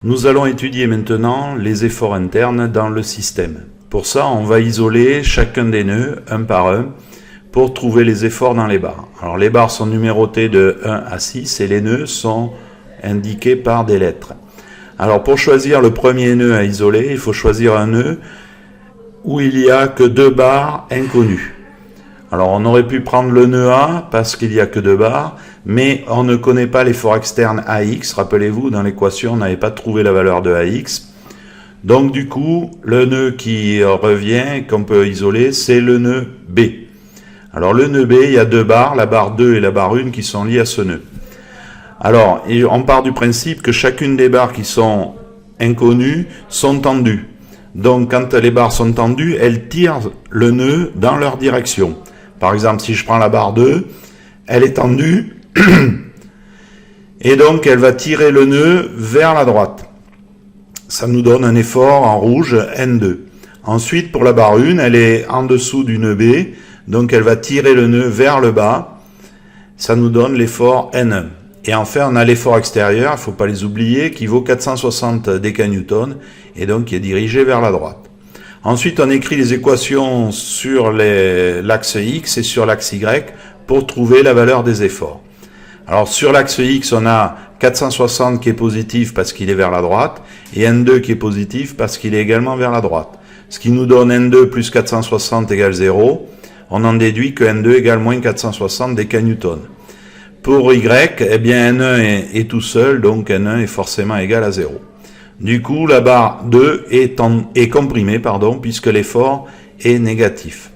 Nous allons étudier maintenant les efforts internes dans le système. Pour ça, on va isoler chacun des nœuds, un par un, pour trouver les efforts dans les barres. Alors les barres sont numérotées de 1 à 6 et les nœuds sont indiqués par des lettres. Alors pour choisir le premier nœud à isoler, il faut choisir un nœud où il n'y a que 2 barres inconnues. Alors on aurait pu prendre le nœud A parce qu'il n'y a que 2 barres, mais on ne connaît pas l'effort externe AX. Rappelez-vous, dans l'équation, on n'avait pas trouvé la valeur de AX. Donc du coup, le nœud qui revient, qu'on peut isoler, c'est le nœud B. Alors le nœud B, il y a 2 barres, la barre 2 et la barre 1 qui sont liées à ce nœud. Alors, on part du principe que chacune des barres qui sont inconnues sont tendues. Donc quand les barres sont tendues, elles tirent le nœud dans leur direction. Par exemple, si je prends la barre 2, elle est tendue, et donc elle va tirer le nœud vers la droite. Ça nous donne un effort en rouge, N2. Ensuite, pour la barre 1, elle est en dessous du nœud B, donc elle va tirer le nœud vers le bas. Ça nous donne l'effort N1. Et enfin, on a l'effort extérieur, il ne faut pas les oublier, qui vaut 460 décanewtons, et donc qui est dirigé vers la droite. Ensuite, on écrit les équations sur l'axe X et sur l'axe Y pour trouver la valeur des efforts. Alors, sur l'axe X, on a 460 qui est positif parce qu'il est vers la droite, et N2 qui est positif parce qu'il est également vers la droite. Ce qui nous donne N2 plus 460 égale 0. On en déduit que N2 égale moins 460 décanewtons. Pour Y, eh bien N1 est tout seul, donc N1 est forcément égal à 0. Du coup, la barre 2 est comprimée, puisque l'effort est négatif.